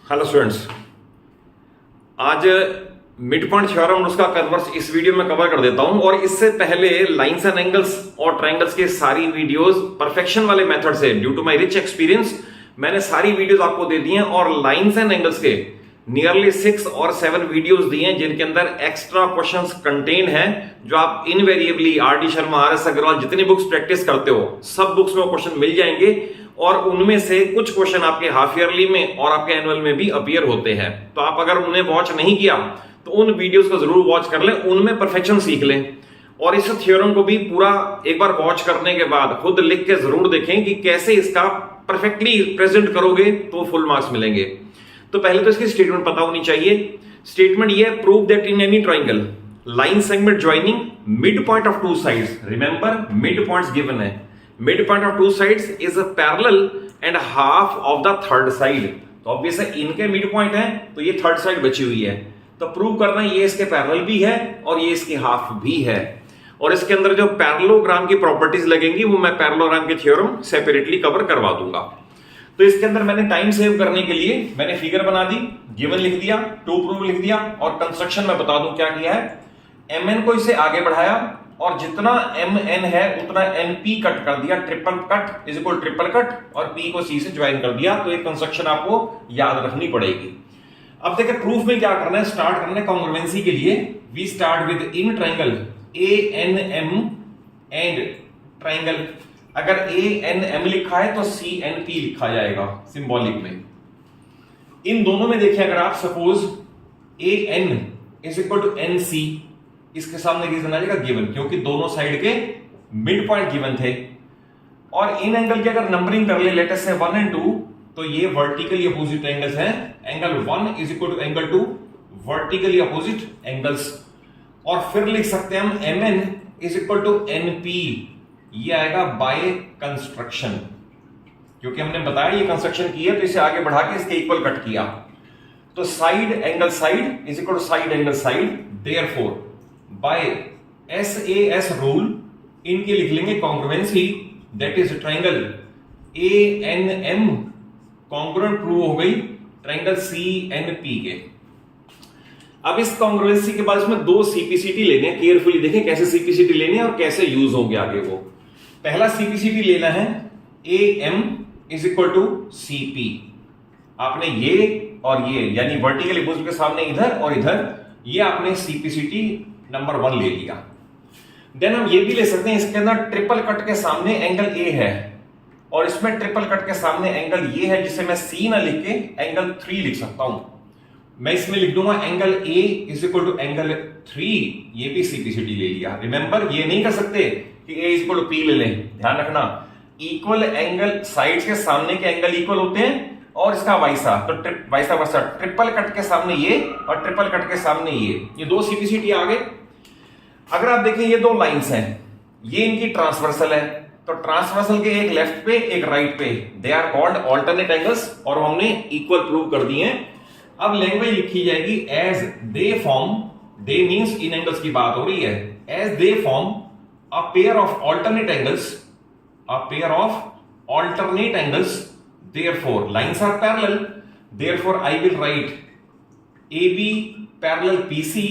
Hello students, आज mid point theorem और उसका कन्वर्स इस वीडियो में कवर कर देता हूं। और इससे पहले लाइंस एंड एंगल्स और ट्रायंगल्स के सारी वीडियोस परफेक्शन वाले मेथड से due to my rich experience मैंने सारी वीडियोस आपको दे दी हैं। और लाइंस एंड एंगल्स के नियरली 6 और 7 वीडियोस दिए हैं जिनके अंदर एक्स्ट्रा क्वेश्चंस कंटेन हैं जो आप invariably R D. Sharma, R S. Agarwal जितनी बुक्स प्रैक्टिस करते हो सब बुक्स में क्वेश्चन मिल जाएंगे। और उनमें से कुछ क्वेश्चन आपके हाफ ईयरली में और आपके एनुअल में भी अपीयर होते हैं। तो आप अगर उन्हें वॉच नहीं किया तो उन वीडियोस को जरूर वॉच कर लें, उनमें परफेक्शन सीख लें। और इस थ्योरम को भी पूरा एक बार वॉच करने के बाद खुद लिख के जरूर देखें कि कैसे इसका परफेक्टली प्रेजेंट करोगे तो फुल मार्क्स मिलेंगे। तो पहले तो इसकी स्टेटमेंट पता होनी चाहिए। स्टेटमेंट ये है, prove that in any triangle line segment joining mid point of two sides, remember mid points given है, mid point of two sides is a parallel and half of the third side. तो obvious है इनके mid point है तो ये third side बची हुई है, तो प्रूव करना ये इसके पैरेलल भी है और ये इसकी हाफ भी है। और इसके अंदर जो पैरेललोग्राम की प्रॉपर्टीज लगेंगी वो मैं पैरेललोग्राम के थ्योरम सेपरेटली कवर करवा दूंगा। तो इसके अंदर मैंने टाइम सेव करने के लिए मैंने फिगर बना दी, गिवन लिख दिया, टू प्रूव लिख दिया और कंस्ट्रक्शन में बता दूं क्या किया है। mn को इसे आगे बढ़ाया और जितना mn है उतना np कट कर दिया, triple cut is equal triple cut और p को c से ज्वाइन कर दिया। तो ये कंस्ट्रक्शन आपको याद रखनी पड़ेगी। अब देखिए प्रूफ में क्या करना है, स्टार्ट करना है कॉन्ग्रुएंसी के लिए। We start with in triangle ANM and triangle, अगर ANM लिखा है तो CNP लिखा जाएगा सिंबॉलिक में। इन दोनों में देखिए अगर आप suppose AN is equal to NC, इसके सामने रीजन आ जाएगा गिवन, क्योंकि दोनों साइड के मिड पॉइंट गिवन थे। और इन एंगल की अगर नंबरिंग कर ले लेट अस से 1 और 2 तो ये वर्टिकली अपोजिट एंगल्स हैं। Angle 1 is equal to angle 2 vertically opposite angles. और फिर लिख सकते हैं हम MN is equal to NP, ये आएगा बाय कंस्ट्रक्शन, क्योंकि हमने बताया ये कंस्ट्रक्शन की है तो इसे आगे बढ़ा के इसके इक्वल कट किया। तो side angle side is equal to side angle side, therefore by SAS rule इनके लिख लेंगे congruency, that is triangle ANM congruent prove हो गई ट्रायंगल CNP के। अब इस कॉन्ग्रुएंसी के बाद इसमें दो CPCT लेने हैं, केयरफुली देखें कैसे CPCT लेने हैं और कैसे यूज होंगे आगे वो। पहला CPCT लेना है AM is equal to CP। आपने ये और ये यानी वर्टिकल अपोजिट के सामने इधर और इधर, ये आपने CPCT नंबर 1 ले लिया। देन हम ये भी ले सकते हैं, इसके अंदर ट्रिपल कट के सामने एंगल A है और इसमें ट्रिपल कट के सामने एंगल ये है, जिसे मैं C ना लिख के एंगल 3 लिख सकता हूं। मैं इसमें लिख दूंगा angle A is equal to angle 3, ये भी CPCT ले लिया। रिमेंबर ये नहीं कर सकते कि A is equal to P ले लें, ध्यान रखना इक्वल एंगल साइड्स के सामने के एंगल इक्वल होते हैं और इसका वाइसा, तो वाइसा वर्सा ट्रिपल कट के सामने ये और ट्रिपल कट के सामने ये दो CPCT आ गए। अगर आप देखें ये दो लाइंस हैं, ये इनकी ट्रांसवर्सल है, तो ट्रांसवर्सल के एक लेफ्ट पे एक राइट पे, they are called alternate angles और हमने इक्वल प्रूव कर दिए हैं। अब लैंग्वेज लिखी जाएगी as they form, they means in angles की बात हो रही है, as they form a pair of alternate angles, a pair of alternate angles, therefore lines are parallel, therefore I will write AB parallel PC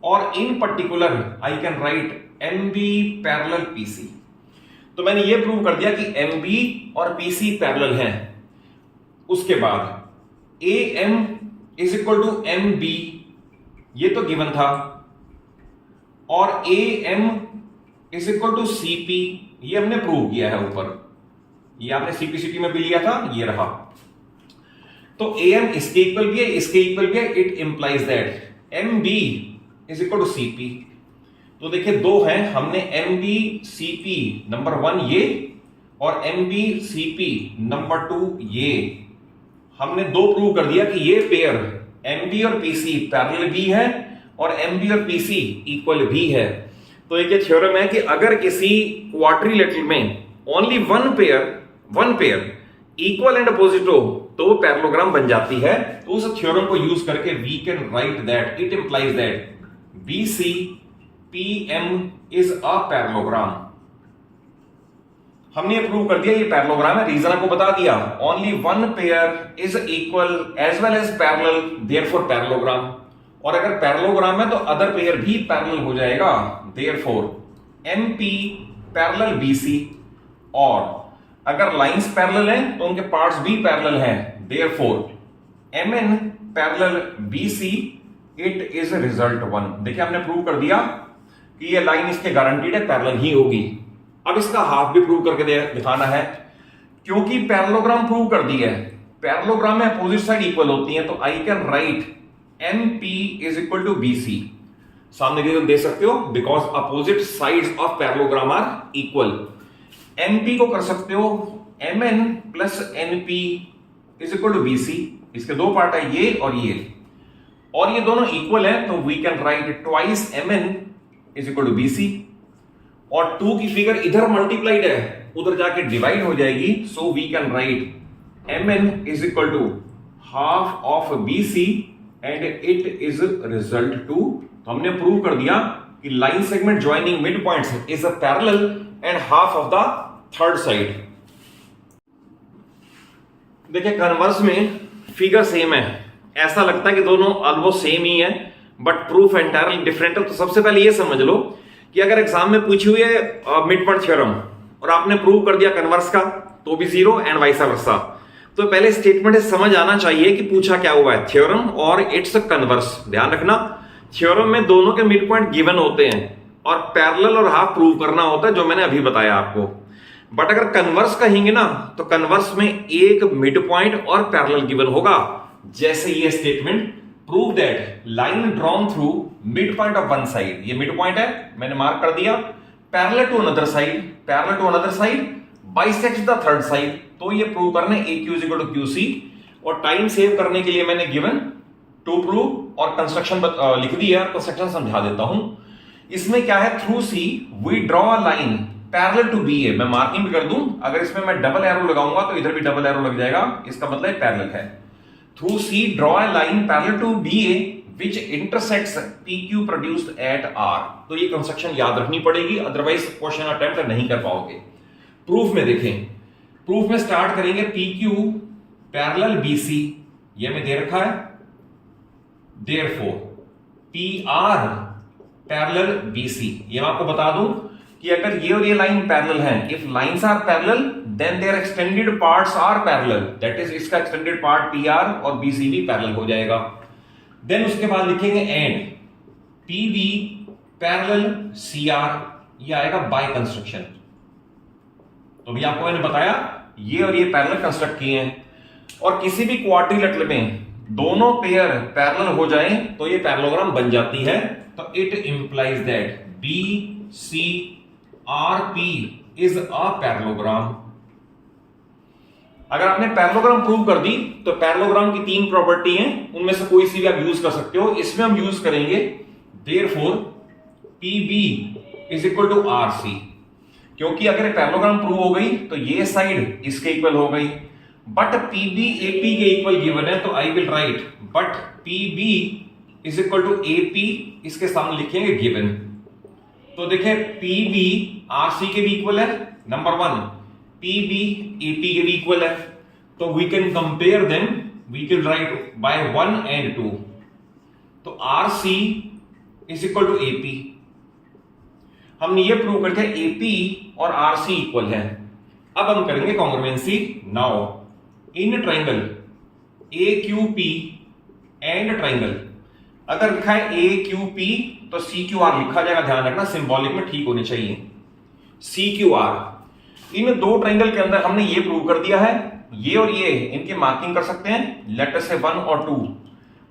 or in particular I can write MB parallel PC। तो मैंने ये prove कर दिया कि MB और PC parallel हैं। उसके बाद AM is equal to MB, ये तो गिवन था, और AM is equal to CP, ये हमने प्रूव किया है ऊपर, ये आपने CPCT में भी लिया था, ये रहा। तो AM इसके इक्वल भी है, इसके इक्वल भी है, it implies that MB is equal to CP। तो देखिए दो हैं, हमने MB CP नंबर 1 ये और MB CP नंबर 2 ये, हमने दो प्रूव कर दिया कि ये पेयर MB और PC पैरेलल भी है और MB और PC इक्वल भी है। तो एक थ्योरम है कि अगर किसी क्वाड्रिलेटरल में only one pair equal and opposite हो तो वो पैरेललोग्राम बन जाती है। तो उस थ्योरम को यूज करके we can write that it implies that BC PM is a parallelogram. हमने ये प्रूव कर दिया ये पैरेललोग्राम है, रीजन आपको बता दिया, only one pair is equal as well as parallel, therefore parallelogram. और अगर पैरेललोग्राम है तो अदर पेयर भी पैरेलल हो जाएगा, देयरफॉर एमपी पैरेलल बीसी। और अगर लाइंस पैरेलल हैं तो उनके पार्ट्स भी पैरेलल हैं, therefore M N parallel B C, it is result one. देखिए हमने प्रूव कर दिया कि ये लाइन इसके गारंटीड है, पैरेलल ही होगी। अब इसका हाफ भी प्रूव करके दिखाना है, क्योंकि पैरेललोग्राम प्रूव कर दिया है, पैरेललोग्राम में अपोजिट साइड इक्वल होती है, तो I can write MP is equal to BC। सामने रीजन दे सकते हो, because opposite sides of parallelogram are equal. MP को कर सकते हो MN plus NP is equal to BC। इसके दो पार्ट है, ये और ये दोनों इक्वल है, तो we can write twice MN is equal to BC। और 2 की फिगर इधर मल्टीप्लाइड है, उधर जाके डिवाइड हो जाएगी, so we can write MN is equal to half of BC and it is result 2। तो हमने प्रूव कर दिया कि line segment joining mid points is a parallel and half of the third side. देखिए converse में figure same है, ऐसा लगता है कि दोनों ऑलमोस्ट सेम ही है, बट प्रूफ एंटायरली डिफरेंट है। तो सबसे पहले ये समझ लो कि अगर एग्जाम में पूछी हुई है मिड पॉइंट थ्योरम और आपने प्रूव कर दिया कन्वर्स का, तो भी जीरो एंड वाइस वर्सा। तो पहले स्टेटमेंट से समझ आना चाहिए कि पूछा क्या हुआ है, थ्योरम और इट्स कन्वर्स। ध्यान रखना, थ्योरम में दोनों के मिड पॉइंट गिवन होते हैं और पैरेलल और हाफ प्रूव करना होता है, जो मैंने अभी बताया आपको। बट अगर कन्वर्स कहेंगे ना, तो कन्वर्स में एक मिड पॉइंट और पैरेलल गिवन होगा, जैसे ये statement, prove that line drawn through mid point of one side, ये मिड पॉइंट है, मैंने मार्क कर दिया, parallel to another side bisects the third side. तो ये प्रूव करना है AQ is equal to QC। और टाइम सेव करने के लिए मैंने गिवन टू प्रूव और कंस्ट्रक्शन लिख दिया, कंस्ट्रक्शन समझा देता हूं। इसमें क्या है, through C we draw a line parallel to BA। मैं मार्किंग भी कर दूं, अगर इसमें मैं डबल एरो लगाऊंगा तो इधर भी डबल एरो लग जाएगा, इसका मतलब पैरेलल है। Through C draw a line parallel to BA which intersects PQ produced at R। तो ये कंस्ट्रक्शन याद रखनी पड़ेगी, अदरवाइज क्वेश्चन अटेम्प्ट नहीं कर पाओगे। प्रूफ में देखें, प्रूफ में स्टार्ट करेंगे PQ पैरेलल BC, ये में दे रखा है, देयरफॉर PR पैरेलल BC। ये मैं आपको बता दूं कि अगर ये और ये लाइन पैरेलल हैं, if lines are parallel then their extended parts are parallel, that is इसका एक्सटेंडेड पार्ट PR और BC भी पैरेलल हो जाएगा। देन उसके बाद लिखेंगे एंड PB पैरेलल CR, ये आएगा बाय कंस्ट्रक्शन। तो भी आपको मैंने बताया ये और ये पैरेलल कंस्ट्रक्ट किए हैं, और किसी भी क्वाड्रिलेटरल में दोनों पेयर पैरेलल हो जाएं तो ये पैरेललोग्राम बन जाती है। तो it implies that BCRP is a parallelogram. अगर आपने पैरेललोग्राम प्रूव कर दी तो पैरेललोग्राम की 3 प्रॉपर्टी हैं, उनमें से कोई सी भी आप यूज कर सकते हो। इसमें हम यूज करेंगे therefore PB is equal to RC, क्योंकि अगर पैरेललोग्राम प्रूव हो गई तो ये साइड इसके इक्वल हो गई, बट PB AP के इक्वल गिवन है, तो I will write but PB is equal to AP, इसके सामने लिखेंगे गिवन। तो देखें PB RC के भी इक्वल है, नंबर 1 PB AP के भी इक्वल है, तो we can compare them, we can write by 1 and 2। तो RC is equal to AP, हमने ये प्रूव करके AP और RC इक्वल है। अब हम करेंगे congruency. Now in triangle AQP and triangle, अगर लिखा है AQP तो CQR लिखा जाएगा, ध्यान रखना सिंबॉलिक में ठीक होने चाहिए। CQR, इन दो ट्राइंगल के अंदर हमने ये प्रूव कर दिया है, ये और ये इनकी मार्किंग कर सकते हैं, लेटर से 1 और 2,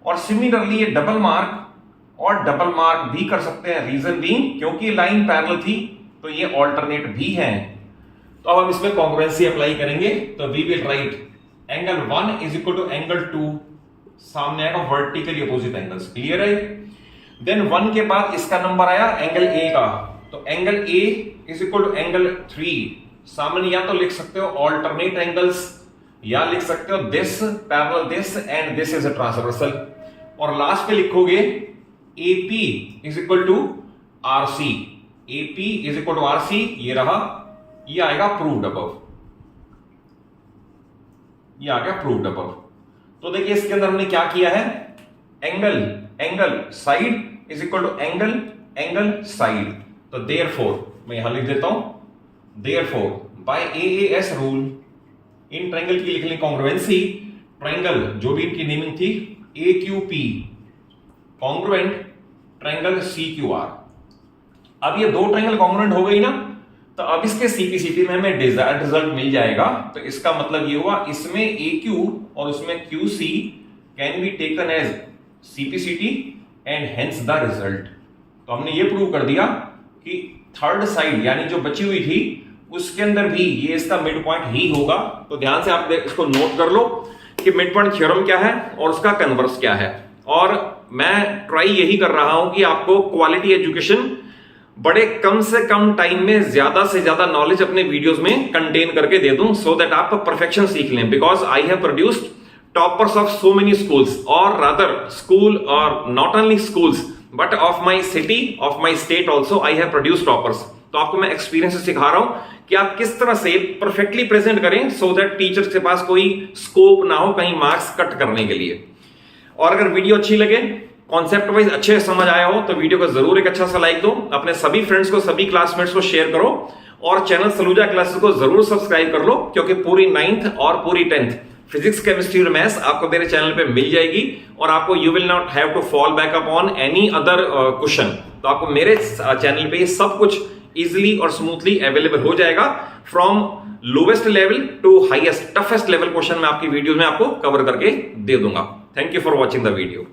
और सिमिलरली ये डबल मार्क और डबल मार्क भी कर सकते हैं। रीजन बीइंग क्योंकि लाइन पैरेलल थी तो ये ऑल्टरनेट भी हैं। तो अब हम इसमें कॉन्ग्रुएंसी अप्लाई करेंगे, तो we will write angle 1 is equal to angle 2, सामने आएगा वर्टिकली अपोजिट एंगल्स। क्लियर है? देन 1 के बाद इसका नंबर आया एंगल A का, तो angle A is equal to angle 3, सामने या तो लिख सकते हो ऑल्टरनेट एंगल्स या लिख सकते हो this parallel this and this is a transversal, और लास्ट पे लिखोगे AP is equal to RC, AP is equal to RC, ये रहा ये आएगा प्रूव्ड अबव, ये आ गया प्रूव्ड अबव। तो देखिए इसके अंदर हमने क्या किया है, angle side is equal to angle side. तो देयरफॉर मैं यहां लिख देता हूं, therefore by AAS rule in triangle की लिख लें कॉन्ग्रुएंसी, ट्रायंगल जो भी इनकी नेमिंग थी AQP कॉन्ग्रुएंट ट्रायंगल CQR। अब ये दो ट्रायंगल कॉन्ग्रुएंट हो गई ना, तो अब इसके CPCT में हमें डिजायर्ड रिजल्ट मिल जाएगा। तो इसका मतलब ये हुआ इसमें AQ और उसमें QC can be taken as CPCT and hence the result. तो हमने ये प्रूव कर दिया कि थर्ड साइड यानी जो बची हुई थी उसके अंदर भी ये इसका मिड पॉइंट ही होगा। तो ध्यान से आप इसको नोट कर लो कि मिड पॉइंट थ्योरम क्या है और उसका कन्वर्स क्या है। और मैं ट्राई यही कर रहा हूं कि आपको क्वालिटी एजुकेशन बड़े कम से कम टाइम में ज्यादा से ज्यादा नॉलेज अपने वीडियोस में कंटेन करके दे दूं, सो दैट आप परफेक्शन सीख लें। Because I have produced toppers of so many schools, और रादर स्कूल और not only schools but of my city, of my state also I have produced toppers. तो आपको मैं एक्सपीरियंस से सिखा रहा हूं कि आप किस तरह से परफेक्टली प्रेजेंट करें, सो दैट टीचर्स के पास कोई स्कोप ना हो कहीं मार्क्स कट करने के लिए। और अगर वीडियो अच्छी लगे, कॉन्सेप्ट वाइज अच्छे समझ आया हो, तो वीडियो को जरूर एक अच्छा सा लाइक दो, अपने सभी फ्रेंड्स को, सभी क्लासमेट्स को शेयर करो, और चैनल सलूजा क्लासेस को जरूर सब्सक्राइब कर लो, क्योंकि पूरी 9th और पूरी 10th फिजिक्स, केमिस्ट्री और मैथ्स आपको मेरे चैनल पे मिल जाएगी। और आपको you will not have to fall back upon any other question. तो आपको मेरे चैनल पे सब कुछ इजिली और स्मूथली अवेलेबल हो जाएगा, from lowest level to highest toughest level question मैं आपकी वीडियो में आपको कवर करके दे दूंगा। Thank you for watching the video.